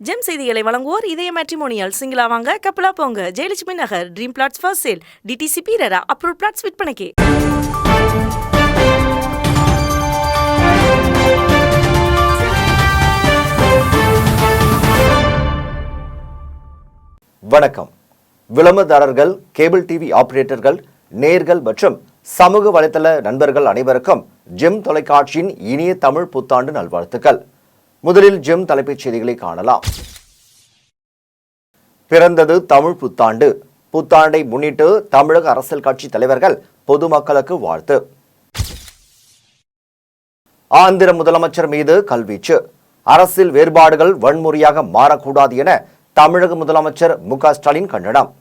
GeM செய்திகளை வழங்குவோர் இதய மேட்ரிமோனியல். சிங்கிளா வாங்க, கப்பலா போங்க. Jayalakshmi Nagar, dream flats for sale. DTC பீரரா, அப்ரூவ் பிளாட்ஸ் விற்பனைக்கு. வணக்கம். விளம்பரதாரர்கள், கேபிள் டிவி ஆபரேட்டர்கள், நேயர்கள் மற்றும் சமூக வலைதள நண்பர்கள் அனைவருக்கும் ஜெம் தொலைக்காட்சியின் இனிய தமிழ் புத்தாண்டு நல்வாழ்த்துக்கள். முதலில் ஜெம் தலைப்புச் செய்திகளை காணலாம். பிறந்தது தமிழ் புத்தாண்டு. புத்தாண்டை முன்னிட்டு தமிழக அரசியல் கட்சி தலைவர்கள் பொதுமக்களுக்கு வாழ்த்து. ஆந்திர முதலமைச்சர் மீது கல்வீச்சு. அரசியல் வேறுபாடுகள் வன்முறையாக மாறக்கூடாது என தமிழக முதலமைச்சர் மு.க.ஸ்டாலின் கண்டனம்.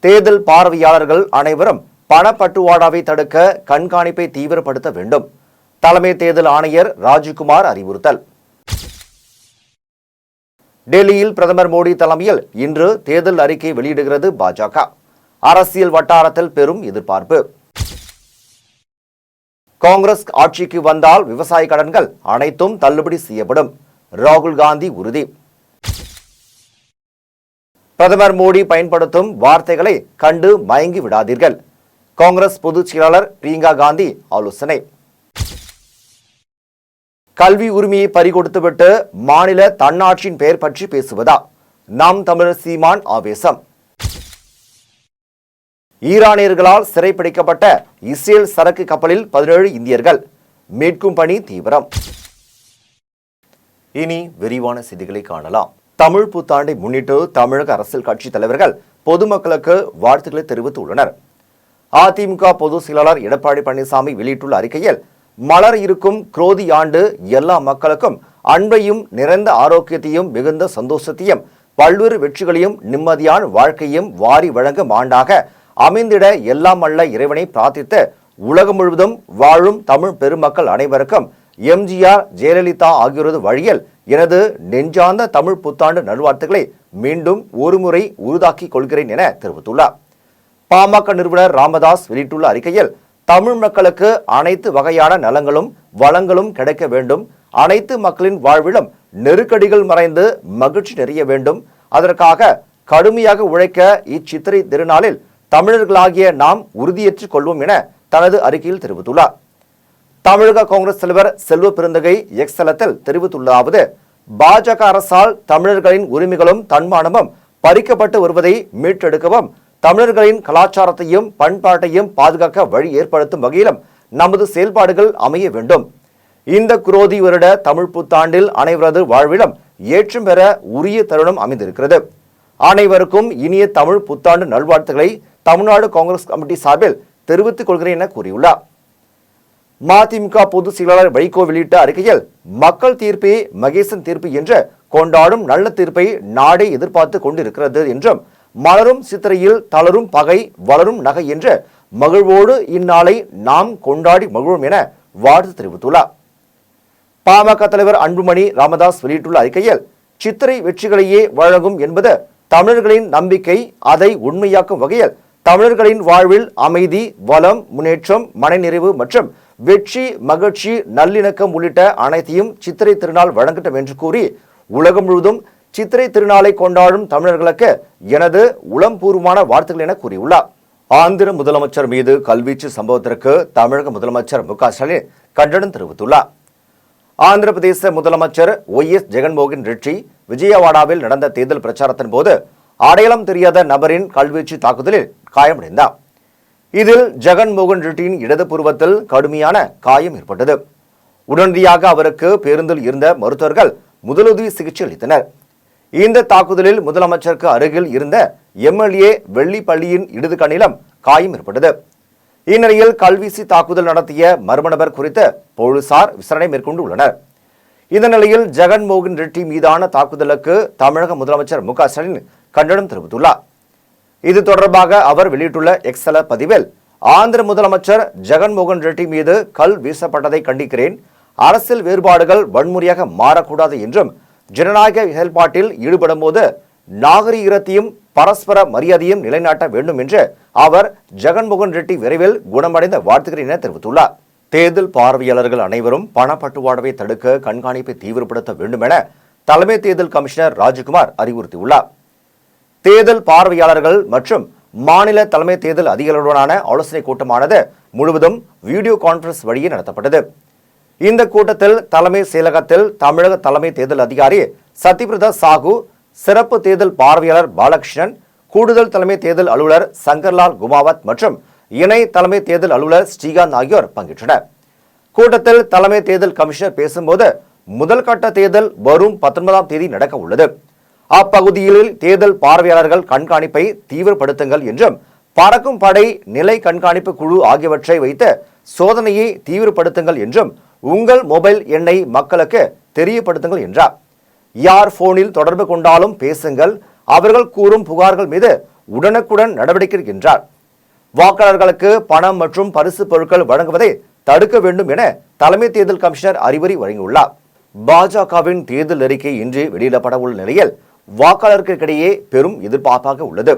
தேர்தல் பார்வையாளர்கள் அனைவரும் பணப்பட்டுவாடாவை தடுக்க கண்காணிப்பை தீவிரப்படுத்த வேண்டும். தலைமை தேர்தல் ஆணையர் ராஜ்குமார் அறிவுறுத்தல். டெல்லியில் பிரதமர் மோடி தலைமையில் இன்று தேர்தல் அறிக்கை வெளியிடுகிறது பாஜக. அரசியல் வட்டாரத்தில் பெரும் எதிர்பார்ப்பு. காங்கிரஸ் ஆட்சிக்கு வந்தால் விவசாய கடன்கள் அனைத்தும் தள்ளுபடி செய்யப்படும். ராகுல் காந்தி உறுதி. பிரதமர் மோடி பயன்படுத்தும் வார்த்தைகளை கண்டு மயங்கி விடாதீர்கள். காங்கிரஸ் பொதுச் செயலாளர் பிரியங்கா காந்தி ஆலோசனை. கல்வி உரிமையை பறிகொடுத்துவிட்டு மாநில தன்னாட்சியின் பெயர் பற்றி பேசுவதா? நாம் தமிழர் சீமான் ஆவேசம். ஈரானியர்களால் சிறைப்பிடிக்கப்பட்ட இஸ்ரேல் சரக்கு கப்பலில் 17 இந்தியர்கள். மீட்கும் பணி தீவிரம். இனி விரிவான செய்திகளை காணலாம். தமிழ் புத்தாண்டை முன்னிட்டு தமிழக அரசியல் கட்சி தலைவர்கள் பொதுமக்களுக்கு வாழ்த்துக்களை தெரிவித்துள்ளனர். அதிமுக பொதுச் செயலாளர் எடப்பாடி பழனிசாமி வெளியிட்டுள்ள அறிக்கையில், மலர் இருக்கும் குரோதி ஆண்டு எல்லா மக்களுக்கும் அன்பையும் நிறைந்த ஆரோக்கியத்தையும் மிகுந்த சந்தோஷத்தையும் பல்வேறு வெற்றிகளையும் நிம்மதியான வாழ்க்கையும் வாரி வழங்கும் ஆண்டாக அமைந்திட எல்லாம் அல்ல இறைவனை பிரார்த்தித்து உலகம் முழுவதும் வாழும் தமிழ் பெருமக்கள் அனைவருக்கும் எம்ஜிஆர், ஜெயலலிதா ஆகியோரது வழியில் எனது நெஞ்சார்ந்த தமிழ் புத்தாண்டு நல்வாழ்த்துக்களை மீண்டும் ஒருமுறை உறுதாக்கிக் கொள்கிறேன் என தெரிவித்துள்ளார். பாமக நிறுவனர் ராமதாஸ் வெளியிட்டுள்ள அறிக்கையில், தமிழ் மக்களுக்கு அனைத்து வகையான நலங்களும் வளங்களும் கிடைக்க வேண்டும். அனைத்து மக்களின் வாழ்விலும் நெருக்கடிகள் மறைந்து மகிழ்ச்சி நிறைய வேண்டும். அதற்காக கடுமையாக உழைக்க இச்சித்திரை திருநாளில் தமிழர்களாகிய நாம் உறுதியேற்றுக் கொள்வோம் என தனது அறிக்கையில் தெரிவித்துள்ளார். தமிழக காங்கிரஸ் தலைவர் செல்வ பெருந்தகை எக்ஸ் தளத்தில் தெரிவித்துள்ளதாவது, பாஜக அரசால் தமிழர்களின் உரிமைகளும் தன்மானமும் பறிக்கப்பட்டு வருவதை மீட்டெடுக்கவும், தமிழர்களின் கலாச்சாரத்தையும் பண்பாட்டையும் பாதுகாக்க வழி ஏற்படுத்தும் வகையிலும் நமது செயல்பாடுகள் அமைய வேண்டும். இந்த குரோதி வருட தமிழ் புத்தாண்டில் அனைவரது வாழ்விலும் ஏற்றம் பெற உரிய தருணம் அமைந்திருக்கிறது. அனைவருக்கும் இனிய தமிழ் புத்தாண்டு நல்வாழ்த்துக்களை தமிழ்நாடு காங்கிரஸ் கமிட்டி சார்பில் தெரிவித்துக் கொள்கிறேன் என கூறியுள்ளார். மதிமுக பொதுச் செயலாளர் வைகோ வெளியிட்ட அறிக்கையில், மக்கள் தீர்ப்பே மகேசன் தீர்ப்பு என்று கொண்டாடும் நல்ல தீர்ப்பை நாடே எதிர்பார்த்து கொண்டிருக்கிறது என்றும், மலரும் சித்திரையில் தளரும் பகை வளரும் நகை என்று மகிழ்வோடு இந்நாளை நாம் கொண்டாடி மகிழ்வோம் என வாழ்த்து தெரிவித்துள்ளார். பாமக தலைவர் அன்புமணி ராமதாஸ் வெளியிட்டுள்ள அறிக்கையில், சித்திரை வெற்றிகளையே வழங்கும் என்பது தமிழர்களின் நம்பிக்கை. அதை உண்மையாக்கும் வகையில் தமிழர்களின் வாழ்வில் அமைதி, வளம், முன்னேற்றம், மனநிறைவு மற்றும் வெற்றி, மகிழ்ச்சி, நல்லிணக்கம் உள்ளிட்ட அனைத்தையும் சித்திரை திருநாள் வழங்கட்டும் என்று கூறி, உலகம் முழுவதும் சித்திரை திருநாளை கொண்டாடும் தமிழர்களுக்கு எனது உளம்பூர்வமான வாழ்த்துக்கள் என கூறியுள்ளார். ஆந்திர முதலமைச்சர் மீது கல்வீச்சு சம்பவத்திற்கு தமிழக முதலமைச்சர் மு.க.ஸ்டாலின் கண்டனம் தெரிவித்துள்ளார். ஆந்திர பிரதேச முதலமைச்சர் OS ஜெகன்மோகன் ரெட்டி விஜயவாடாவில் நடந்த தேர்தல் பிரச்சாரத்தின் போது அடையாளம் தெரியாத நபரின் கல்வீச்சு தாக்குதலில் காயமடைந்தார். இதில் ஜெகன்மோகன் ரெட்டியின் இடது புருவத்தில் கடுமையான காயம் ஏற்பட்டது. உடனடியாக அவருக்கு பேருந்தில் இருந்த மருத்துவர்கள் முதலுதவி சிகிச்சை அளித்தனர். இந்த தாக்குதலில் முதலமைச்சருக்கு அருகில் இருந்த MLA வெள்ளிப்பள்ளியின் இடது கண்ணிலும் காயம் ஏற்பட்டது. இந்நிலையில் கல்வீசி தாக்குதல் நடத்திய மர்ம நபர் குறித்து போலீசார் விசாரணை மேற்கொண்டு உள்ளனர். இந்த நிலையில் ஜெகன்மோகன் ரெட்டி மீதான தாக்குதலுக்கு தமிழக முதலமைச்சர் மு.க.ஸ்டாலின் கண்டனம் தெரிவித்துள்ளார். இது தொடர்பாக அவர் வெளியிட்டுள்ள எக்ஸ் தள பதிவில், ஆந்திர முதலமைச்சர் ஜெகன்மோகன் ரெட்டி மீது கல் வீசப்பட்டதை கண்டிக்கிறேன். அரசியல் வேறுபாடுகள் வன்முறையாக மாறக்கூடாது என்றும், ஜனநாயக செயல்பாட்டில் ஈடுபடும் போது நாகரீகத்தையும் பரஸ்பர மரியாதையும் நிலைநாட்ட வேண்டும் என்று அவர் ஜெகன்மோகன் ரெட்டி விரைவில் குணமடைந்த வாழ்த்துகிறேன் என தெரிவித்துள்ளார். தேர்தல் பார்வையாளர்கள் அனைவரும் பணப்பட்டுவாடாவை தடுக்க கண்காணிப்பை தீவிரப்படுத்த வேண்டும் என தலைமை தேர்தல் கமிஷனர் ராஜகுமார் அறிவுறுத்தியுள்ளார். தேர்தல் பார்வையாளர்கள் மற்றும் மாநில தலைமை தேர்தல் அதிகாரிகளுடனான ஆலோசனை கூட்டமானது முழுவதும் வீடியோ கான்பரன்ஸ் வழியே நடத்தப்பட்டது. இந்த கூட்டத்தில் தலைமை செயலகத்தில் தமிழக தலைமை தேர்தல் அதிகாரி சத்யபிரதா சாஹூ, சிறப்பு தேர்தல் பார்வையாளர் பாலகிருஷ்ணன், கூடுதல் தலைமை தேர்தல் அலுவலர் சங்கர்லால் குமாவத் மற்றும் இணை தலைமை தேர்தல் அலுவலர் ஸ்ரீகாந்த் ஆகியோர் பங்கேற்றனர். கூட்டத்தில் தலைமை தேர்தல் கமிஷனர் பேசும்போது முதல் கட்ட தேர்தல் வரும் 19ஆம் தேதி நடக்க உள்ளது. அப்பகுதியில் தேர்தல் பார்வையாளர்கள் கண்காணிப்பை தீவிரப்படுத்துங்கள் என்றும் பறக்கும் படை, நிலை கண்காணிப்பு குழு ஆகியவற்றை வைத்து சோதனையை தீவிரப்படுத்துங்கள் என்றும் உங்கள் மொபைல் எண்ணை மக்களுக்கு தெரியப்படுத்துங்கள் என்றார். யார் போனில் தொடர்பு கொண்டாலும் பேசுங்கள், அவர்கள் கூறும் புகார்கள் மீது உடனுக்குடன் நடவடிக்கை என்றார். வாக்காளர்களுக்கு பணம் மற்றும் பரிசு பொருட்கள் வழங்குவதை தடுக்க வேண்டும் என தலைமை தேர்தல் கமிஷனர் அறிவுரை வழங்கியுள்ளார். பாஜகவின் தேர்தல் அறிக்கை இன்று வெளியிடப்பட உள்ள நிலையில் வாக்காளர்களுக்கிடையே பெரும் எதிர்பார்ப்பாக உள்ளது.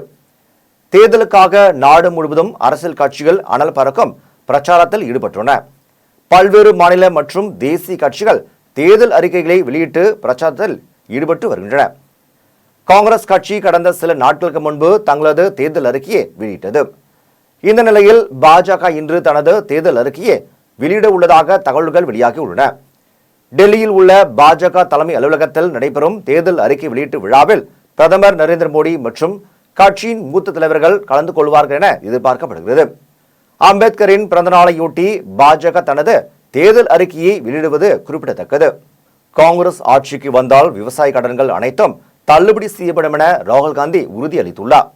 தேர்தலுக்காக நாடு முழுவதும் அரசியல் கட்சிகள் அனல் பறக்கும் பிரச்சாரத்தில் ஈடுபட்டுள்ளன. பல்வேறு மாநில மற்றும் தேசிய கட்சிகள் தேர்தல் அறிக்கைகளை வெளியிட்டு பிரச்சாரத்தில் ஈடுபட்டு வருகின்றன. காங்கிரஸ் கட்சி கடந்த சில நாட்களுக்கு முன்பு தங்களது தேர்தல் அறிக்கையை வெளியிட்டது. இந்த நிலையில் பாஜக இன்று தனது தேர்தல் அறிக்கையை வெளியிட உள்ளதாக தகவல்கள் வெளியாகி உள்ளன. டெல்லியில் உள்ள பாஜக தலைமை அலுவலகத்தில் நடைபெறும் தேர்தல் அறிக்கை வெளியீட்டு விழாவில் பிரதமர் நரேந்திர மோடி மற்றும் கட்சியின் மூத்த தலைவர்கள் கலந்து கொள்வார்கள் என எதிர்பார்க்கப்படுகிறது. அம்பேத்கரின் பிறந்தநாளையொட்டி பாஜக தனது தேர்தல் அறிக்கையை வெளியிடுவது குறிப்பிடத்தக்கது. காங்கிரஸ் ஆட்சிக்கு வந்தால் விவசாய கடன்கள் அனைத்தும் தள்ளுபடி செய்யப்படும் என ராகுல் காந்தி உறுதியளித்துள்ளார்.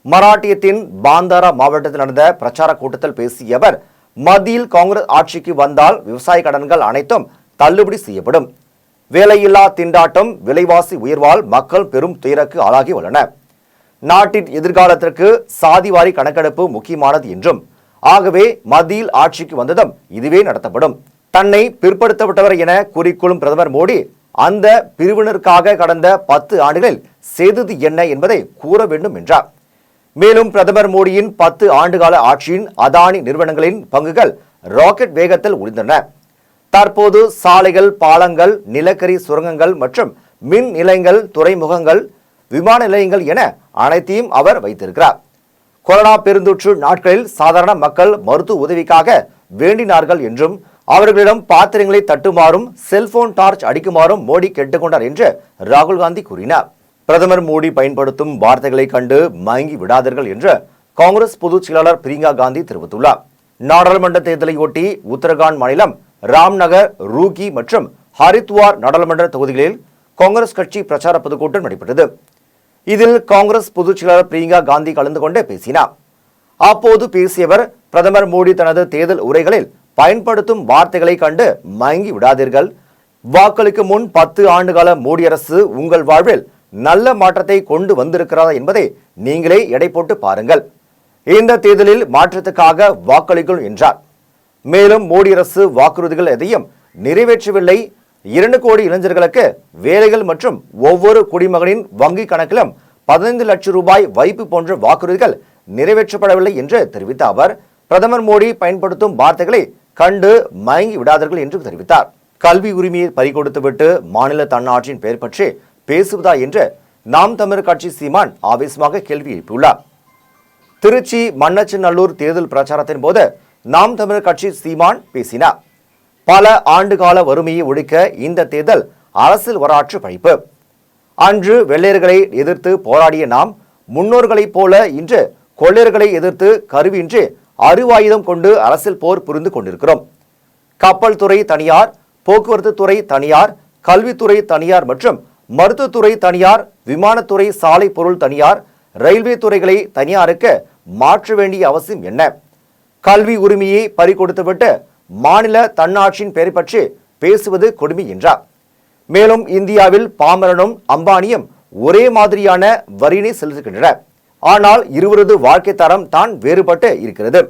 மராட்டியத்தின் பாந்தாரா மாவட்டத்தில் நடந்த பிரச்சார கூட்டத்தில் பேசிய அவர், மத்தியில் காங்கிரஸ் ஆட்சிக்கு வந்தால் விவசாய கடன்கள் அனைத்தும் தள்ளுபடி செய்யப்படும். வேலையில்லா திண்டாட்டம், விலைவாசி உயர்வால் மக்கள் பெரும் துயருக்கு ஆளாகி உள்ளனர். நாட்டின் எதிர்காலத்திற்கு சாதிவாரி கணக்கெடுப்பு முக்கியமானது என்றும், ஆகவே மத்தியில் ஆட்சிக்கு வந்ததும் இதுவே நடத்தப்படும். தன்னை பிற்படுத்தப்பட்டவர் என கூறிக்கொள்ளும் பிரதமர் மோடி அந்த பிரிவினருக்காக கடந்த 10 ஆண்டுகளில் செய்தது என்ன என்பதை கூற வேண்டும் என்றார். மேலும் பிரதமர் மோடியின் 10 ஆண்டுகால ஆட்சியின் அதானி நிறுவனங்களின் பங்குகள் ராக்கெட் வேகத்தில் உயர்ந்தன. தற்போது சாலைகள், பாலங்கள், நிலக்கரி சுரங்கங்கள் மற்றும் மின் நிலையங்கள், துறைமுகங்கள், விமான நிலையங்கள் என அனைத்தையும் அவர் வைத்திருக்கிறார். கொரோனா பெருந்தொற்று நாட்களில் சாதாரண மக்கள் மருத்துவ உதவிக்காக வேண்டினார்கள் என்றும் அவர்களிடம் பாத்திரங்களை தட்டுமாறும், செல்போன் டார்ச் அடிக்குமாறும் மோடி கேட்டுக்கொண்டார் என்று ராகுல் காந்தி கூறினார். பிரதமர் மோடி பயன்படுத்தும் வார்த்தைகளை கண்டு மயங்கி விடாதீர்கள் என்று காங்கிரஸ் பொதுச் செயலாளர் பிரியங்கா காந்தி தெரிவித்துள்ளார். நாடாளுமன்ற தேர்தலையொட்டி உத்தரகாண்ட் மாநிலம் ராம்நகர், ரூகி மற்றும் ஹரித்வார் நாடாளுமன்ற தொகுதிகளில் காங்கிரஸ் கட்சி பிரச்சார பொதுக்கூட்டம் நடைபெற்றது. இதில் காங்கிரஸ் பொதுச் செயலாளர் பிரியங்கா காந்தி கலந்து கொண்டு பேசினார். அப்போது பேசியவர், பிரதமர் மோடி தனது தேர்தல் உரைகளில் பயன்படுத்தும் வார்த்தைகளை கண்டு மயங்கி விடாதீர்கள். வாக்களிக்கு முன் 10 ஆண்டுகால மோடி அரசு உங்கள் வாழ்வில் நல்ல மாற்றத்தை கொண்டு வந்திருக்கிறதா என்பதை நீங்களே எடை போட்டு பாருங்கள். இந்த தேர்தலில் மாற்றத்துக்காக வாக்களிக்கும் என்றார். மேலும் மோடி அரசு வாக்குறுதிகள் எதையும் நிறைவேற்றவில்லை. 2 கோடி இளைஞர்களுக்கு வேலைகள் மற்றும் ஒவ்வொரு குடிமகனின் வங்கி கணக்கிலும் 15 லட்சம் ரூபாய் வைப்பு போன்ற வாக்குறுதிகள் நிறைவேற்றப்படவில்லை என்று தெரிவித்த அவர், பிரதமர் மோடி பயன்படுத்தும் வார்த்தைகளை கண்டு மயங்கி விடாதீர்கள் என்று தெரிவித்தார். கல்வி உரிமையை பறிகொடுத்துவிட்டு மாநில தன்னாட்சியின் பெயர் பற்றி பேசுவதா என்று நாம் தமிழர் கட்சி சீமான் ஆவேசமாக கேள்வி எழுப்பியுள்ளார். திருச்சி மண்ணச்சநல்லூர் தேர்தல் பிரச்சாரத்தின் போது நாம் தமிழர் கட்சி சீமான் பேசினார். பல ஆண்டுகால வறுமையை ஒழிக்க இந்த தேர்தல் அரசியல் வரலாற்று படைப்பு. அன்று வெள்ளையர்களை எதிர்த்து போராடிய நாம் முன்னோர்களைப் போல இன்று கொள்ளையர்களை எதிர்த்து கருவின்றி அருவாயுதம் கொண்டு அரசியல் போர் புரிந்து கொண்டிருக்கிறோம். கப்பல் துறை தனியார், போக்குவரத்து துறை தனியார், கல்வித்துறை தனியார் மற்றும் மருத்துவத்துறை தனியார், விமானத்துறை, சாலை பொருள் தனியார், ரயில்வே துறைகளை தனியாருக்கு மாற்ற வேண்டிய அவசியம் என்ன? கல்வி உரிமையை பறிகொடுத்துவிட்டு மாநில தன்னாட்சியின் பெயரை பற்றி பேசுவது கொடுமை என்றார். மேலும் இந்தியாவில் பாமரனும் அம்பானியும் ஒரே மாதிரியான வரியினை செலுத்துகின்றனர். ஆனால் இருவரது வாழ்க்கை தரம் தான் வேறுபட்டு இருக்கிறது.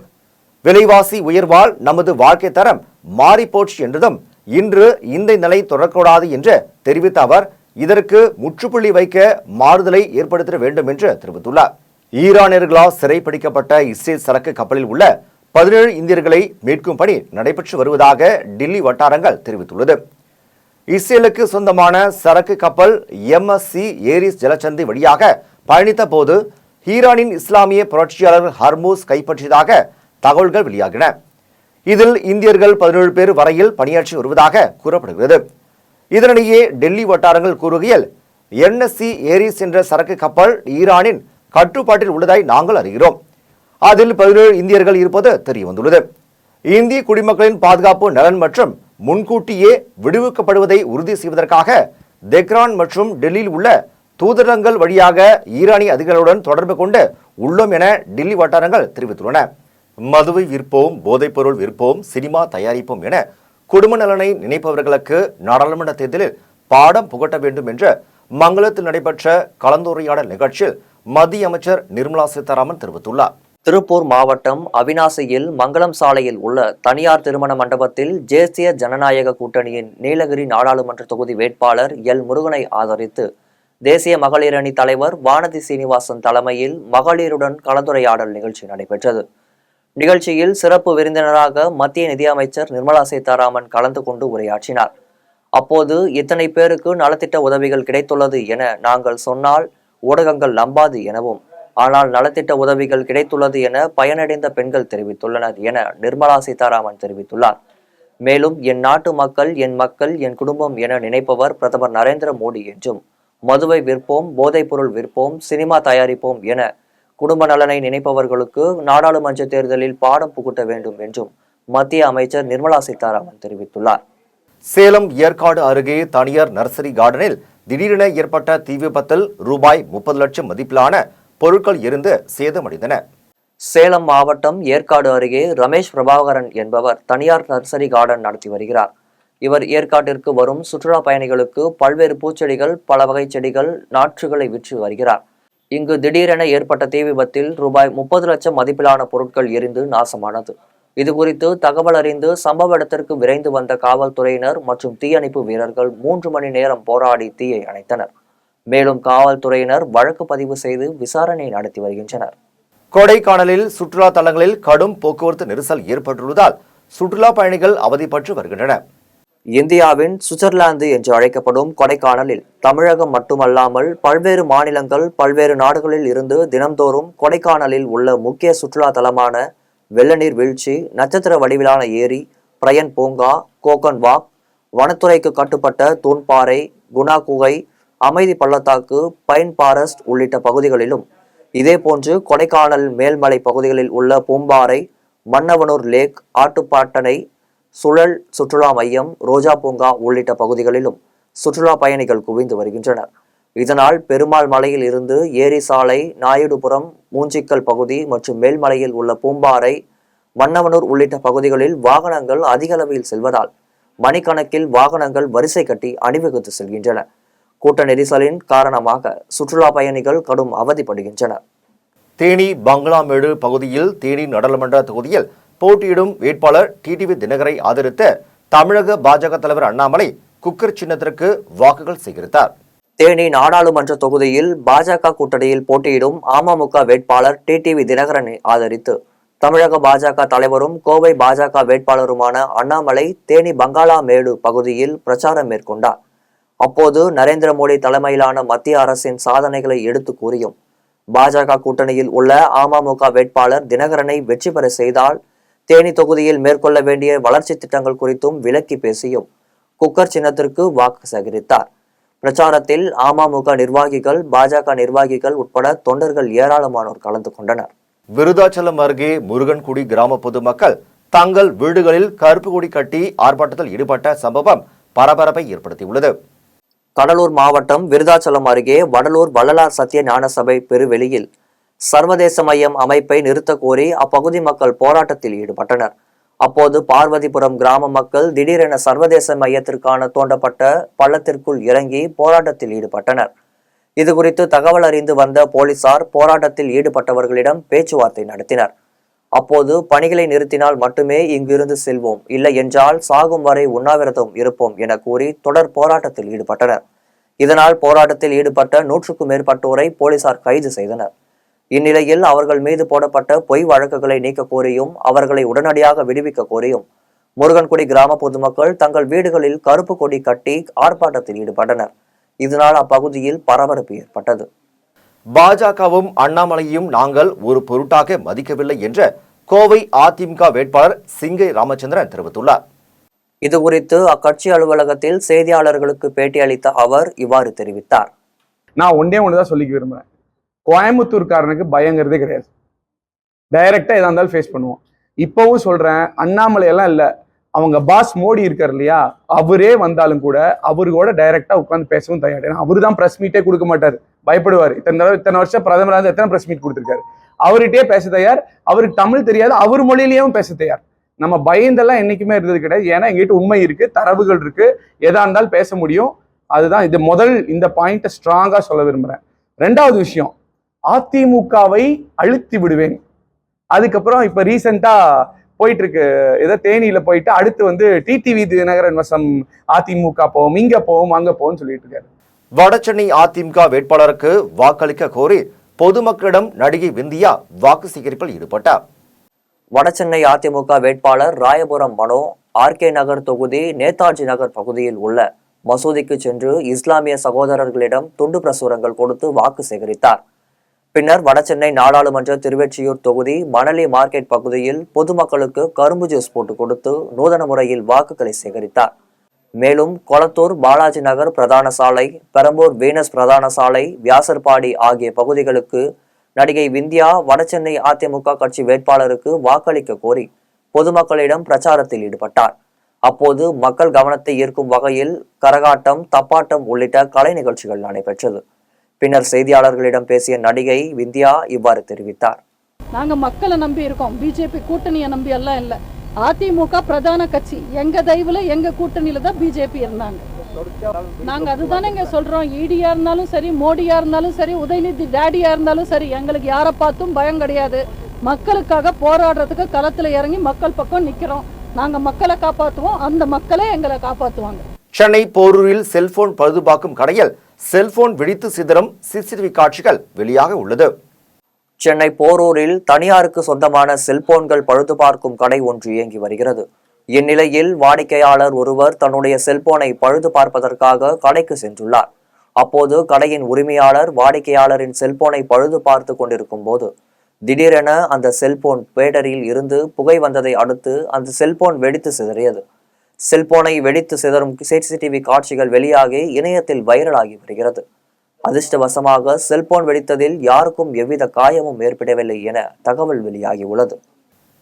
விலைவாசி உயர்வால் நமது வாழ்க்கை தரம் மாறிப்போச்சு என்றதும் இன்று இந்த நிலை தொடரக்கூடாது என்று தெரிவித்த அவர், இதற்கு முற்றுப்புள்ளி வைக்க மாறுதலை ஏற்படுத்த வேண்டும் என்று தெரிவித்துள்ளார். ஈரானியர்களால் சிறைப்பிடிக்கப்பட்ட இஸ்ரேல் சரக்கு கப்பலில் உள்ள 17 இந்தியர்களை மீட்கும் பணி நடைபெற்று வருவதாக டில்லி வட்டாரங்கள் தெரிவித்துள்ளது. இஸ்ரேலுக்கு சொந்தமான சரக்கு கப்பல் MSC ஏரிஸ் ஜலசந்தி வழியாக பயணித்த போது ஈரானின் இஸ்லாமிய புரட்சியாளர் ஹர்மூஸ் கைப்பற்றியதாக தகவல்கள் வெளியாகின. இதில் இந்தியர்கள் 17 பேர் வரையில் பணியாற்றி வருவதாக கூறப்படுகிறது. இதனிடையே டெல்லி வட்டாரங்கள் கூறுகையில் NSC ஏரிஸ் என்ற சரக்கு கப்பல் ஈரானின் கட்டுப்பாட்டில் உள்ளதாய் நாங்கள் அறிகிறோம். அதில் 17 இந்தியர்கள் இருப்பது தெரியவந்துள்ளது. இந்திய குடிமக்களின் பாதுகாப்பு நலன் மற்றும் முன்கூட்டியே விடுவிக்கப்படுவதை உறுதி செய்வதற்காக தெஹ்ரான் மற்றும் டெல்லியில் உள்ள தூதரகங்கள் வழியாக ஈரானிய அதிகாரிகளுடன் தொடர்பு கொண்டு உள்ளோம் என டெல்லி வட்டாரங்கள் தெரிவித்துள்ளன. மதுவை விற்போம், போதைப்பொருள் விற்போம், சினிமா தயாரிப்போம் என குடும்ப நலனை நினைப்பவர்களுக்கு நாடாளுமன்ற தேர்தலில் பாடம் புகட்ட வேண்டும் என்ற மங்களத்தில் நடைபெற்ற கலந்துரையாடல் நிகழ்ச்சியில் மத்திய அமைச்சர் நிர்மலா சீதாராமன் தெரிவித்துள்ளார். திருப்பூர் மாவட்டம் அவிநாசியில் மங்களம் சாலையில் உள்ள தனியார் திருமண மண்டபத்தில் தேசிய ஜனநாயக கூட்டணியின் நீலகிரி நாடாளுமன்ற தொகுதி வேட்பாளர் எல் முருகனை ஆதரித்து தேசிய மகளிர் அணி தலைவர் வானதி சீனிவாசன் தலைமையில் மகளிருடன் கலந்துரையாடல் நிகழ்ச்சி நடைபெற்றது. நிகழ்ச்சியில் சிறப்பு விருந்தினராக மத்திய நிதியமைச்சர் நிர்மலா சீதாராமன் கலந்து கொண்டு உரையாற்றினார். அப்போது இத்தனை பேருக்கு நலத்திட்ட உதவிகள் கிடைத்துள்ளது என நாங்கள் சொன்னால் ஊடகங்கள் நம்பாது எனவும், ஆனால் நலத்திட்ட உதவிகள் கிடைத்துள்ளது என பயனடைந்த பெண்கள் தெரிவித்துள்ளனர் என நிர்மலா சீதாராமன் தெரிவித்துள்ளார். மேலும் என் நாட்டு மக்கள், என் மக்கள், என் குடும்பம் என நினைப்பவர் பிரதமர் நரேந்திர மோடி என்றும், மதுவை விற்போம், போதைப்பொருள் விற்போம், சினிமா தயாரிப்போம் என குடும்ப நலனை நினைப்பவர்களுக்கு நாடாளுமன்ற தேர்தலில் பாடம் புகட்ட வேண்டும் என்றும் மத்திய அமைச்சர் நிர்மலா சீதாராமன் தெரிவித்துள்ளார். சேலம் ஏற்காடு அருகே தனியார் நர்சரி கார்டனில் திடீரென ஏற்பட்ட தீ விபத்தில் ரூபாய் 30 லட்சம் மதிப்பிலான பொருட்கள் எரிந்து சேதமடைந்தன. சேலம் மாவட்டம் ஏற்காடு அருகே ரமேஷ் பிரபாகரன் என்பவர் தனியார் நர்சரி கார்டன் நடத்தி வருகிறார். இவர் ஏற்காட்டிற்கு வரும் சுற்றுலா பயணிகளுக்கு பல்வேறு பூச்செடிகள், பல வகை செடிகள், நாற்றுகளை விற்று வருகிறார். இங்கு திடீரென ஏற்பட்ட தீ விபத்தில் ரூபாய் 30 லட்சம் மதிப்பிலான பொருட்கள் எரிந்து நாசமானது. இதுகுறித்து தகவல் அறிந்து சம்பவ இடத்திற்கு விரைந்து வந்த காவல்துறையினர் மற்றும் தீயணைப்பு வீரர்கள் 3 மணி நேரம் போராடி தீயை அணைத்தனர். மேலும் காவல்துறையினர் வழக்கு பதிவு செய்து விசாரணை நடத்தி வருகின்றனர். கொடைக்கானலில் சுற்றுலா தலங்களில் கடும் போக்குவரத்து நெரிசல் ஏற்பட்டுள்ளதால் சுற்றுலா பயணிகள் அவதிப்பட்டு வருகின்றனர். இந்தியாவின் சுவிட்சர்லாந்து என்று அழைக்கப்படும் கொடைக்கானலில் தமிழகம் மட்டுமல்லாமல் பல்வேறு மாநிலங்கள், பல்வேறு நாடுகளில் இருந்து தினம்தோறும் கொடைக்கானலில் உள்ள முக்கிய சுற்றுலா தலமான வெள்ளநீர் வீழ்ச்சி, நட்சத்திர வடிவிலான ஏரி, பிரயன் பூங்கா, கோக்கன் வாக், வனத்துறைக்கு கட்டுப்பட்ட தூண்பாறை, குணா குகை, அமைதி பள்ளத்தாக்கு, பைன் பாரஸ்ட் உள்ளிட்ட பகுதிகளிலும், இதேபோன்று கொடைக்கானல் மேல்மலை பகுதிகளில் உள்ள பூம்பாறை, மன்னவனூர் லேக், ஆட்டுப்பாட்டனை, சுழல் சுற்றுலா மையம், ரோஜா பூங்கா உள்ளிட்ட பகுதிகளிலும் சுற்றுலா பயணிகள் குவிந்து வருகின்றனர். இதனால் பெருமாள் மலையில் இருந்து ஏரி சாலை, நாயுடுபுரம், மூஞ்சிக்கல் பகுதி மற்றும் மேல்மலையில் உள்ள பூம்பாறை, மன்னவனூர் உள்ளிட்ட பகுதிகளில் வாகனங்கள் அதிக அளவில் செல்வதால் மணிக்கணக்கில் வாகனங்கள் வரிசை கட்டி அணிவகுத்து செல்கின்றன. கூட்ட நெரிசலின் காரணமாக சுற்றுலா பயணிகள் கடும் அவதிப்படுகின்றனர். தேனி பங்களாமேடு பகுதியில் தேனி நாடாளுமன்ற தொகுதியில் போட்டியிடும் வேட்பாளர் டிடிவி தினகரை ஆதரித்த தமிழக பாஜக தலைவர் அண்ணாமலை குக்கர் சின்னத்திற்கு வாக்குகள் சேகரித்தார். தேனி நாடாளுமன்ற தொகுதியில் பாஜக கூட்டணியில் போட்டியிடும் அமமுக வேட்பாளர் டிடிவி தினகரனை ஆதரித்து தமிழக பாஜக தலைவரும் கோவை பாஜக வேட்பாளருமான அண்ணாமலை தேனி பங்களாமேடு பகுதியில் பிரச்சாரம் மேற்கொண்டார். அப்போது நரேந்திர மோடி தலைமையிலான மத்திய அரசின் சாதனைகளை எடுத்து கூறியும், பாஜக கூட்டணியில் உள்ள அமமுக வேட்பாளர் தினகரனை வெற்றி பெற செய்தால் தேனி தொகுதியில் மேற்கொள்ள வேண்டிய வளர்ச்சி திட்டங்கள் குறித்தும் விளக்கி பேசியும் குக்கர் சின்னத்திற்கு வாக்கு சேகரித்தார். பிரச்சாரத்தில் அமமுக நிர்வாகிகள், பாஜக நிர்வாகிகள் உட்பட தொண்டர்கள் ஏராளமானோர் கலந்து கொண்டனர். விருதாச்சலம் அருகே முருகன்குடி கிராம பொதுமக்கள் தங்கள் வீடுகளில் கருப்பு கொடி கட்டி ஆர்ப்பாட்டத்தில் ஈடுபட்ட சம்பவம் பரபரப்பை ஏற்படுத்தியுள்ளது. கடலூர் மாவட்டம் விருதாச்சலம் அருகே வடலூர் வள்ளலார் சத்திய ஞான சபை பெருவெளியில் சர்வதேச மையம் அமைப்பை நிறுத்த கோரி அப்பகுதி மக்கள் போராட்டத்தில் ஈடுபட்டனர். அப்போது பார்வதிபுரம் கிராம மக்கள் திடீரென சர்வதேச மையத்திற்கான தோண்டப்பட்ட பள்ளத்திற்குள் இறங்கி போராட்டத்தில் ஈடுபட்டனர். இதுகுறித்து தகவல் அறிந்து வந்த போலீசார் போராட்டத்தில் ஈடுபட்டவர்களிடம் பேச்சுவார்த்தை நடத்தினர். அப்போது பணிகளை நிறுத்தினால் மட்டுமே இங்கிருந்து செல்வோம், இல்லை என்றால் சாகும் வரை உண்ணாவிரதம் இருப்போம் என கூறி தொடர் போராட்டத்தில் ஈடுபட்டனர். இதனால் போராட்டத்தில் ஈடுபட்ட 100க்கும் மேற்பட்டோரை போலீசார் கைது செய்தனர். இந்நிலையில் அவர்கள் மீது போடப்பட்ட பொய் வழக்குகளை நீக்க கோரியும் அவர்களை உடனடியாக விடுவிக்க கோரியும் முருகன்குடி கிராம பொதுமக்கள் தங்கள் வீடுகளில் கருப்பு கொடி கட்டி ஆர்ப்பாட்டத்தில் ஈடுபட்டனர். இதனால் அப்பகுதியில் பரபரப்பு ஏற்பட்டது. பாஜகவும் அண்ணாமலையும் நாங்கள் ஒரு பொருட்டாக மதிக்கவில்லை என்று கோவை அதிமுக வேட்பாளர் சிங்கை ராமச்சந்திரன் தெரிவித்துள்ளார். இதுகுறித்து அக்கட்சி அலுவலகத்தில் செய்தியாளர்களுக்கு பேட்டியளித்த அவர் இவ்வாறு தெரிவித்தார். நான் ஒன்றுதான் சொல்லிக்க விரும்புறேன். கோயம்புத்தூர்காரனுக்கு பயங்கிறதே கிடையாது. டைரக்டா எதா இருந்தாலும் ஃபேஸ் பண்ணுவோம். இப்பவும் சொல்றேன், அண்ணாமலை எல்லாம் இல்ல, அவங்க பாஸ் மோடி இருக்காரு இல்லையா, அவரே வந்தாலும் கூட அவரு கூட டைரக்டா உட்காந்து பேசவும் தயார். ஏன்னா அவரு தான் பிரஸ் மீட்டே கொடுக்க மாட்டாரு, பயப்படுவார். இத்தனை வருஷம் பிரதமராக இருந்து எத்தனை பிரஸ் மீட் கொடுத்திருக்காரு. அவர்கிட்டயே பேச தயார். அவருக்கு தமிழ் தெரியாது, அவர் மொழியிலேயும் பேச தயார். நம்ம பயந்தெல்லாம் என்னைக்குமே இருந்தது கிடையாது. ஏன்னா எங்கிட்ட உண்மை இருக்கு, தரவுகள் இருக்கு, எதா இருந்தாலும் பேச முடியும். அதுதான் இது முதல் இந்த பாயிண்ட்டை ஸ்ட்ராங்கா சொல்ல விரும்புறேன். ரெண்டாவது விஷயம், அதிமுகவை அழுத்தி விடுவேன். அதுக்கப்புறம் இப்ப ரீசெண்டா போயிட்டு இருக்கு, ஏதோ தேனியில போயிட்டு அடுத்து வந்து டிடிவி தினகரன் வசம் அதிமுக போவோம், இங்க போவோம், அங்க போவோம் சொல்லிட்டு இருக்காரு. வடசென்னை அதிமுக வேட்பாளருக்கு வாக்களிக்க கோரி பொதுமக்களிடம் நடிகை விந்தியா வாக்கு சேகரிப்பில் ஈடுபட்டார். வடசென்னை அதிமுக வேட்பாளர் ராயபுரம் மனோ ஆர்கே நகர் தொகுதி நேதாஜி நகர் பகுதியில் உள்ள மசூதிக்கு சென்று இஸ்லாமிய சகோதரர்களிடம் துண்டு பிரசுரங்கள் கொடுத்து வாக்கு சேகரித்தார். பின்னர் வடசென்னை நாடாளுமன்ற திருவெற்றியூர் தொகுதி மணலி மார்க்கெட் பகுதியில் பொதுமக்களுக்கு கரும்பு ஜூஸ் போட்டு கொடுத்து நூதன முறையில் வாக்குகளை சேகரித்தார். மேலும் கொளத்தூர் பாலாஜி நகர் பிரதான சாலை, பெரம்பூர் வீனஸ் பிரதான சாலை, வியாசர்பாடி ஆகிய பகுதிகளுக்கு நடிகை விந்தியா வடசென்னை அதிமுக கட்சி வேட்பாளருக்கு வாக்களிக்க கோரி பொதுமக்களிடம் பிரச்சாரத்தில் ஈடுபட்டார். அப்போது மக்கள் கவனத்தை ஈர்க்கும் வகையில் கரகாட்டம், தப்பாட்டம் உள்ளிட்ட கலை நிகழ்ச்சிகள் நடைபெற்றது. பின்னர் செய்தியாளர்களிடம் பேசிய நடிகை விந்தியா இவ்வாறு தெரிவித்தார். நாங்க மக்களை நம்பி இருக்கோம், பிஜேபி கூட்டணியை நம்பி எல்லாம் இல்ல. அதிமுக பிரதான கட்சி, எங்க தயவுல எங்க கூட்டணியில தான் பிஜேபி இருந்தாங்க. நாங்க அதுதானே இங்க சொல்றோம். ஈடியா இருந்தாலும் சரி, மோடியா இருந்தாலும் சரி, உதயநிதி டேடியா இருந்தாலும் சரி, எங்களுக்கு யாரை பார்த்தும் பயம் கிடையாது. மக்களுக்காக போராடுறதுக்கு களத்துல இறங்கி மக்கள் பக்கம் நிக்கிறோம். நாங்க மக்களை காப்பாற்றுவோம், அந்த மக்களே எங்களை காப்பாற்றுவாங்க. சென்னை போரூரில் செல்போன் பழுதுபார்க்கும் கடையில் செல்போன் வெடித்து சிதறும் சிசிடிவி காட்சிகள் வெளியாக உள்ளது. சென்னை போரூரில் தனியாருக்கு சொந்தமான செல்போன்கள் பழுது பார்க்கும் கடை ஒன்று இயங்கி வருகிறது. இந்நிலையில் வாடிக்கையாளர் ஒருவர் தன்னுடைய செல்போனை பழுது பார்ப்பதற்காக கடைக்கு சென்றுள்ளார். அப்போது கடையின் உரிமையாளர் வாடிக்கையாளரின் செல்போனை பழுது பார்த்து கொண்டிருக்கும் போது திடீரென அந்த செல்போன் பேட்டரியில் இருந்து புகை வந்ததை அடுத்து அந்த செல்போன் வெடித்து சிதறியது. செல்போனை வெடித்து சிதறும் சிசிடிவி காட்சிகள் வெளியாகி இணையத்தில் வைரலாகி வருகிறது. அதிர்ஷ்டவசமாக செல்போன் வெடித்ததில் யாருக்கும் எவ்வித காயமும் ஏற்படவில்லை என தகவல் வெளியாகி உள்ளது.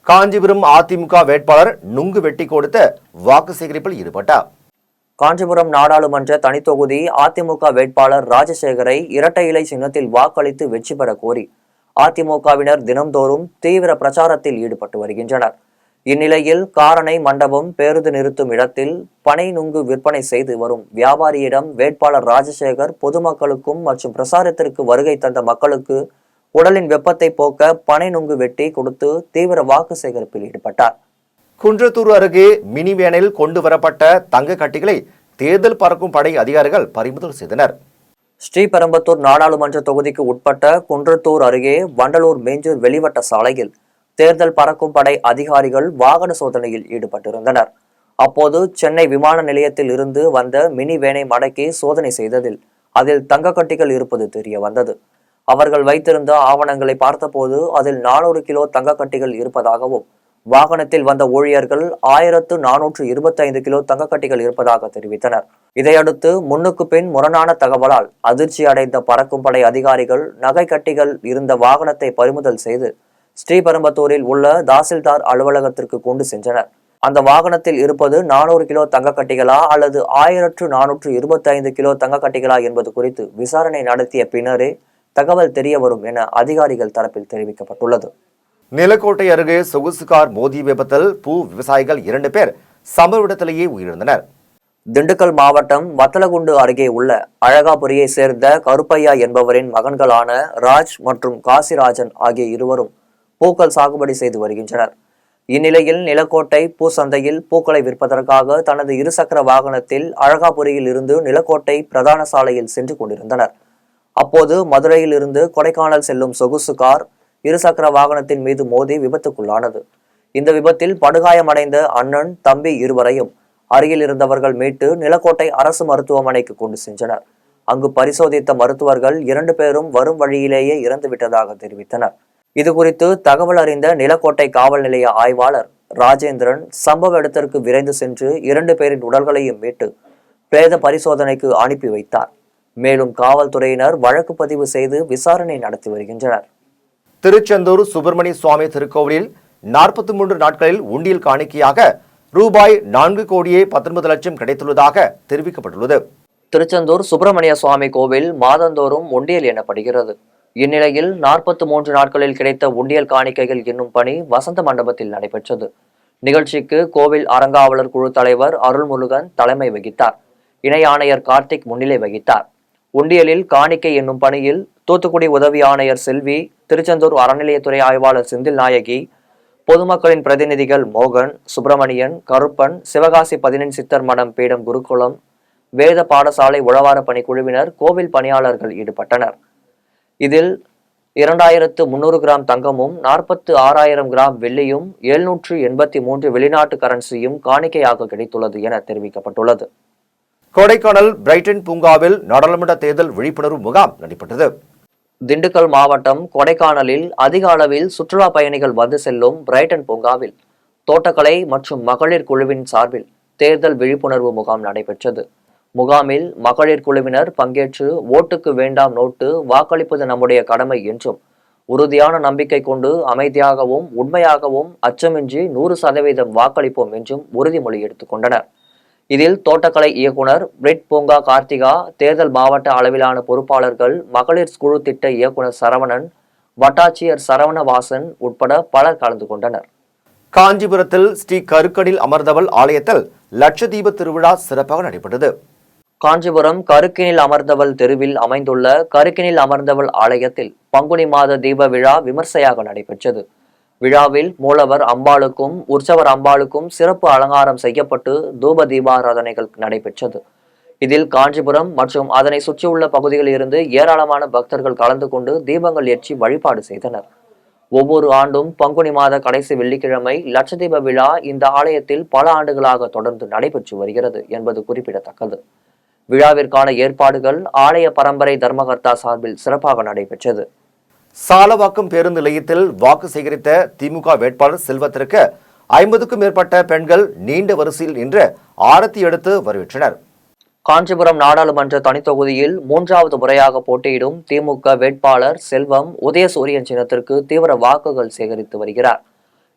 காஞ்சிபுரம் அதிமுக வேட்பாளர் நுங்கு வெட்டி கொடுத்து வாக்கு சேகரிப்பில் ஈடுபட்டார். காஞ்சிபுரம் நாடாளுமன்ற தனித்தொகுதி அதிமுக வேட்பாளர் ராஜசேகரை இரட்டை இலை சின்னத்தில் வாக்களித்து வெற்றி பெற கோரி அதிமுகவினர் தினம்தோறும் தீவிர பிரச்சாரத்தில் ஈடுபட்டு வருகின்றனர். இந்நிலையில் காரணை மண்டபம் பேருந்து நிறுத்தும் இடத்தில் பனை நுங்கு விற்பனை செய்து வரும் வியாபாரியிடம் வேட்பாளர் ராஜசேகர் பொதுமக்களுக்கும் மற்றும் பிரசாரத்திற்கு வருகை தந்த மக்களுக்கு உடலின் வெப்பத்தை போக்க பனை நுங்கு வெட்டி கொடுத்து தீவிர வாக்கு சேகரிப்பில் ஈடுபட்டார். குன்றத்தூர் அருகே மினி வேனில் கொண்டு வரப்பட்ட தங்க கட்டிகளை தேர்தல் பறக்கும் படை அதிகாரிகள் பறிமுதல் செய்தனர். ஸ்ரீபெரும்புத்தூர் நாடாளுமன்ற தொகுதிக்கு உட்பட்ட குன்றத்தூர் அருகே வண்டலூர் மேஞ்சூர் வெளிவட்ட சாலையில் தேர்தல் பறக்கும் படை அதிகாரிகள் வாகன சோதனையில் ஈடுபட்டிருந்தனர். அப்போது சென்னை விமான நிலையத்தில் இருந்து வந்த மினி வேனை மடக்கி சோதனை செய்ததில் அதில் தங்க கட்டிகள் இருப்பது தெரிய வந்தது. அவர்கள் வைத்திருந்த ஆவணங்களை பார்த்தபோது அதில் 400 கிலோ தங்க கட்டிகள் இருப்பதாகவும் வாகனத்தில் வந்த ஊழியர்கள் 1425 கிலோ தங்க கட்டிகள் இருப்பதாக தெரிவித்தனர். இதையடுத்து முன்னுக்கு பின் முரணான தகவலால் அதிர்ச்சி அடைந்த பறக்கும் படை அதிகாரிகள் நகை கட்டிகள் இருந்த வாகனத்தை பறிமுதல் செய்து ஸ்ரீபெரும்புத்தூரில் உள்ள தாசில்தார் அலுவலகத்திற்கு கொண்டு சென்றனர். அந்த வாகனத்தில் இருப்பது 400 கிலோ தங்க கட்டிகளா அல்லது 1425 கிலோ தங்க கட்டிகளா என்பது குறித்து விசாரணை நடத்திய பின்னரே தகவல் தெரிய வரும் என அதிகாரிகள் தரப்பில் தெரிவிக்கப்பட்டுள்ளது. நிலக்கோட்டை அருகே சொகுசு கார் மோதிய விபத்தில் பூ விவசாயிகள் 2 பேர் சம்பவ இடத்திலேயே உயிரிழந்தனர். திண்டுக்கல் மாவட்டம் வத்தலகுண்டு அருகே உள்ள அழகாபுரியை சேர்ந்த கருப்பையா என்பவரின் மகன்களான ராஜ் மற்றும் காசிராஜன் ஆகிய இருவரும் பூக்கள் சாகுபடி செய்து வருகின்றனர். இந்நிலையில் நிலக்கோட்டை பூ சந்தையில் பூக்களை விற்பதற்காக தனது இருசக்கர வாகனத்தில் அழகாபுரியில் இருந்து நிலக்கோட்டை பிரதான சாலையில் சென்று கொண்டிருந்தனர். அப்போது மதுரையில் இருந்து கொடைக்கானல் செல்லும் சொகுசு கார் இருசக்கர வாகனத்தின் மீது மோதி விபத்துக்குள்ளானது. இந்த விபத்தில் படுகாயமடைந்த அண்ணன், தம்பி இருவரையும் அருகில் இருந்தவர்கள் மீட்டு நிலக்கோட்டை அரசு மருத்துவமனைக்கு கொண்டு சென்றனர். அங்கு பரிசோதித்த மருத்துவர்கள் 2 பேரும் வரும் வழியிலேயே இறந்துவிட்டதாக தெரிவித்தனர். இதுகுறித்து தகவல் அறிந்த நிலக்கோட்டை காவல் நிலைய ஆய்வாளர் ராஜேந்திரன் சம்பவ இடத்திற்கு விரைந்து சென்று 2 பேரின் உடல்களையும் மீட்டு பிரேத பரிசோதனைக்கு அனுப்பி வைத்தார். மேலும் காவல்துறையினர் வழக்கு பதிவு செய்து விசாரணை நடத்தி வருகின்றனர். திருச்செந்தூர் சுப்பிரமணிய சுவாமி திருக்கோவிலில் 43 நாட்களில் உண்டியல் காணிக்கையாக ரூபாய் 4,19,00,000 கிடைத்துள்ளதாக தெரிவிக்கப்பட்டுள்ளது. திருச்செந்தூர் சுப்பிரமணிய சுவாமி கோவில் மாதந்தோறும் உண்டியல் எண்ணப்படுகிறது. இந்நிலையில் 43 நாட்களில் கிடைத்த உண்டியல் காணிக்கைகள் என்னும் பணி வசந்த மண்டபத்தில் நடைபெற்றது. நிகழ்ச்சிக்கு கோவில் அறங்காவலர் குழு தலைவர் அருள்முருகன் தலைமை வகித்தார். இணை ஆணையர் கார்த்திக் முன்னிலை வகித்தார். உண்டியலில் காணிக்கை என்னும் பணியில் தூத்துக்குடி உதவி ஆணையர் செல்வி, திருச்செந்தூர் அறநிலையத்துறை ஆய்வாளர் செந்தில் நாயகி, பொதுமக்களின் பிரதிநிதிகள் மோகன், சுப்பிரமணியன், கருப்பன், சிவகாசி 14 சித்தர் மடம் பீடம் குருகுலம், வேத பாடசாலை உழவார பணி குழுவினர், கோவில் பணியாளர்கள் ஈடுபட்டனர். இதில் 2300 கிராம் தங்கமும் 46,000 கிராம் வெள்ளியும் 783 வெளிநாட்டு கரன்சியும் காணிக்கையாக கிடைத்துள்ளது என தெரிவிக்கப்பட்டுள்ளது. கொடைக்கானல் பிரைட்டன் பூங்காவில் நாடாளுமன்ற தேர்தல் விழிப்புணர்வு முகாம் நடைபெற்றது. திண்டுக்கல் மாவட்டம் கொடைக்கானலில் அதிக அளவில் சுற்றுலா பயணிகள் வந்து செல்லும் பிரைட்டன் பூங்காவில் தோட்டக்கலை மற்றும் மகளிர் குழுவின் சார்பில் தேர்தல் விழிப்புணர்வு முகாம் நடைபெற்றது. முகாமில் மகளிர் குழுவினர் பங்கேற்று ஓட்டுக்கு வேண்டாம் நோட்டு, வாக்களிப்பது நம்முடைய கடமை என்றும் உறுதியான நம்பிக்கை கொண்டு அமைதியாகவும் உண்மையாகவும் அச்சமின்றி 100% வாக்களிப்போம் என்றும் உறுதிமொழி எடுத்துக் கொண்டனர். இதில் தோட்டக்கலை இயக்குனர் பிரிட் பூங்கா கார்த்திகா, தேர்தல் மாவட்ட அளவிலான பொறுப்பாளர்கள், மகளிர் குழு திட்ட இயக்குனர் சரவணன், வட்டாட்சியர் சரவணவாசன் உட்பட பலர் கலந்து கொண்டனர். காஞ்சிபுரத்தில் ஸ்ரீ கருக்கனில் அமர்ந்தவள் ஆலயத்தில் லட்சதீப திருவிழா சிறப்பாக நடைபெற்றது. காஞ்சிபுரம் கருக்கினில் அமர்ந்தவள் தெருவில் அமைந்துள்ள கருக்கினில் அமர்ந்தவள் ஆலயத்தில் பங்குனி மாத தீப விழா விமர்சையாக நடைபெற்றது. விழாவில் மூலவர் அம்பாளுக்கும் உற்சவர் அம்பாளுக்கும் சிறப்பு அலங்காரம் செய்யப்பட்டு தூப தீபாராதனைகள் நடைபெற்றது. இதில் காஞ்சிபுரம் மற்றும் அதனை சுற்றியுள்ள பகுதிகளில் இருந்து ஏராளமான பக்தர்கள் கலந்து கொண்டு தீபங்கள் ஏற்றி வழிபாடு செய்தனர். ஒவ்வொரு ஆண்டும் பங்குனி மாத கடைசி வெள்ளிக்கிழமை லட்சதீப விழா இந்த ஆலயத்தில் பல ஆண்டுகளாக தொடர்ந்து நடைபெற்று வருகிறது என்பது குறிப்பிடத்தக்கது. விழாவிற்கான ஏற்பாடுகள் ஆலய பரம்பரை தர்மகர்த்தா சார்பில் சிறப்பாக நடைபெற்றது. சாலவாக்கம் பேருந்து நிலையத்தில் வாக்கு சேகரித்த திமுக வேட்பாளர் செல்வத்திற்கு 50க்கும் மேற்பட்ட பெண்கள் நீண்ட வரிசையில் நின்று ஆரத்தி எடுத்து வரவேற்றனர். காஞ்சிபுரம் நாடாளுமன்ற தனித்தொகுதியில் 3வது முறையாக போட்டியிடும் திமுக வேட்பாளர் செல்வம் உதயசூரியன் சின்னத்திற்கு தீவிர வாக்குகள் சேகரித்து வருகிறார்.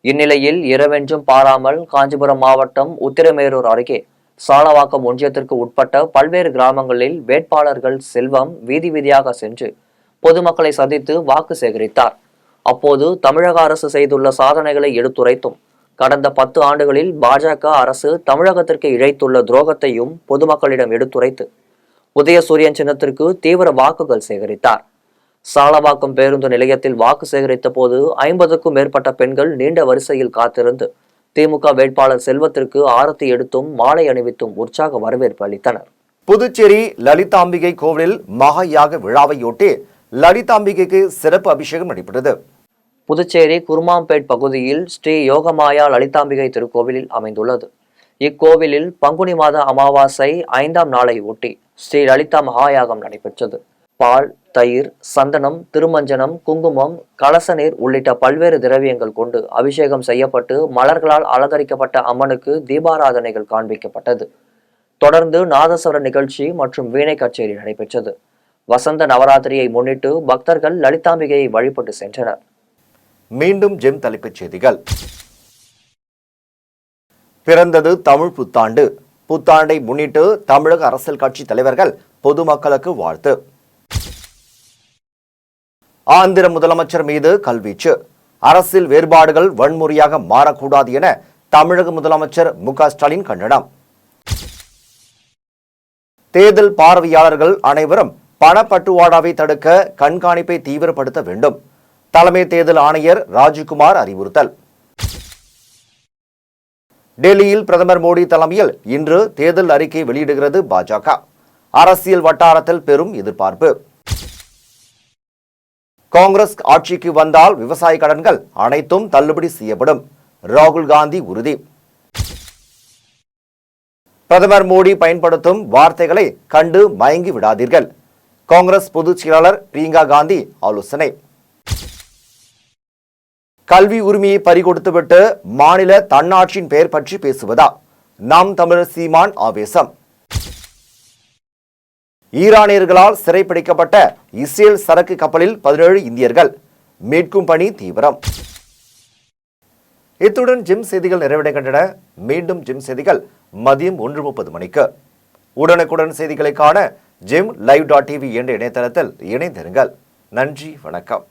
இந்நிலையில் இரவென்றும் பாராமல் காஞ்சிபுரம் மாவட்டம் உத்திரமேரூர் அருகே சாலவாக்கம் ஒன்றியத்திற்கு உட்பட்ட பல்வேறு கிராமங்களில் வேட்பாளர்கள் செல்வம் வீதி வீதியாக சென்று பொதுமக்களை சந்தித்து வாக்கு சேகரித்தார். அப்போது தமிழக அரசு செய்துள்ள சாதனைகளை எடுத்துரைத்தும் கடந்த 10 ஆண்டுகளில் பாஜக அரசு தமிழகத்திற்கு இழைத்துள்ள துரோகத்தையும் பொதுமக்களிடம் எடுத்துரைத்து உதயசூரியன் சின்னத்திற்கு தீவிர வாக்குகள் சேகரித்தார். சாலவாக்கம் பேருந்து நிலையத்தில் வாக்கு சேகரித்த போது 50க்கும் மேற்பட்ட பெண்கள் நீண்ட வரிசையில் காத்திருந்து திமுக வேட்பாளர் செல்வத்திற்கு ஆரத்தி எடுத்தும் மாலை அணிவித்தும் உற்சாக வரவேற்பு அளித்தனர். புதுச்சேரி லலிதாம்பிகை கோவிலில் மகா யாக விழாவையொட்டி லலிதாம்பிகைக்கு சிறப்பு அபிஷேகம் நடைபெற்றது. புதுச்சேரி குருமாம்பேட் பகுதியில் ஸ்ரீ யோகமாயா லலிதாம்பிகை திருக்கோவிலில் அமைந்துள்ளது. இக்கோவிலில் பங்குனி மாத அமாவாசை 5ஆம் நாளை ஒட்டி ஸ்ரீ லலிதா மகாயாகம் நடைபெற்றது. பால், தயிர், சந்தனம், திருமஞ்சனம், குங்குமம், கலச நீர் உள்ளிட்ட பல்வேறு திரவியங்கள் கொண்டு அபிஷேகம் செய்யப்பட்டு மலர்களால் அலங்கரிக்கப்பட்ட அம்மனுக்கு தீபாராதனைகள் காண்பிக்கப்பட்டது. தொடர்ந்து நாதஸ்வர நிகழ்ச்சி மற்றும் வீணை கச்சேரி நடைபெற்றது. வசந்த நவராத்திரியை முன்னிட்டு பக்தர்கள் லலிதாம்பிகையை வழிபட்டு சென்றனர். மீண்டும் ஜெம் தலைப்புச் செய்திகள். பிறந்தது தமிழ் புத்தாண்டு. புத்தாண்டை முன்னிட்டு தமிழக அரசியல் கட்சி தலைவர்கள் பொதுமக்களுக்கு வாழ்த்து. ஆந்திர முதலமைச்சர் மீது கல்வீச்சு. அரசியல் வேறுபாடுகள் வன்முறையாக மாறக்கூடாது என தமிழக முதலமைச்சர் மு.க.ஸ்டாலின் கண்டனம். தேர்தல் பார்வையாளர்கள் அனைவரும் பணப்பட்டுவாடாவை தடுக்க கண்காணிப்பை தீவிரப்படுத்த வேண்டும். தலைமை தேர்தல் ஆணையர் ராஜ்குமார் அறிவுறுத்தல். டெல்லியில் பிரதமர் மோடி தலைமையில் இன்று தேர்தல் அறிக்கை வெளியிடுகிறது பாஜக. அரசியல் வட்டாரத்தில் பெரும் எதிர்பார்ப்பு. காங்கிரஸ் ஆட்சிக்கு வந்தால் விவசாய கடன்கள் அனைத்தும் தள்ளுபடி செய்யப்படும். ராகுல் காந்தி உறுதி. பிரதமர் மோடி பயன்படுத்தும் வார்த்தைகளை கண்டு மயங்கி விடாதீர்கள். காங்கிரஸ் பொதுச் செயலாளர் பிரியங்கா காந்தி ஆலோசனை. கல்வி உரிமையை பறிகொடுத்துவிட்டு மாநில தன்னாட்சியின் பெயர் பற்றி பேசுவதா? நாம் தமிழர் சீமான் ஆவேசம். ஈரானியர்களால் சிறைப்பிடிக்கப்பட்ட இஸ்ரேல் சரக்கு கப்பலில் 17 இந்தியர்கள், மீட்கும் பணி தீவிரம். இத்துடன் ஜிம் செய்திகள் நிறைவடைகின்றன. மீண்டும் ஜிம் செய்திகள் மதியம் 1:30 மணிக்கு. உடனுக்குடன் செய்திகளை காண ஜிம் live.tv என்ற இணையதளத்தில் இணைந்திருங்கள். நன்றி, வணக்கம்.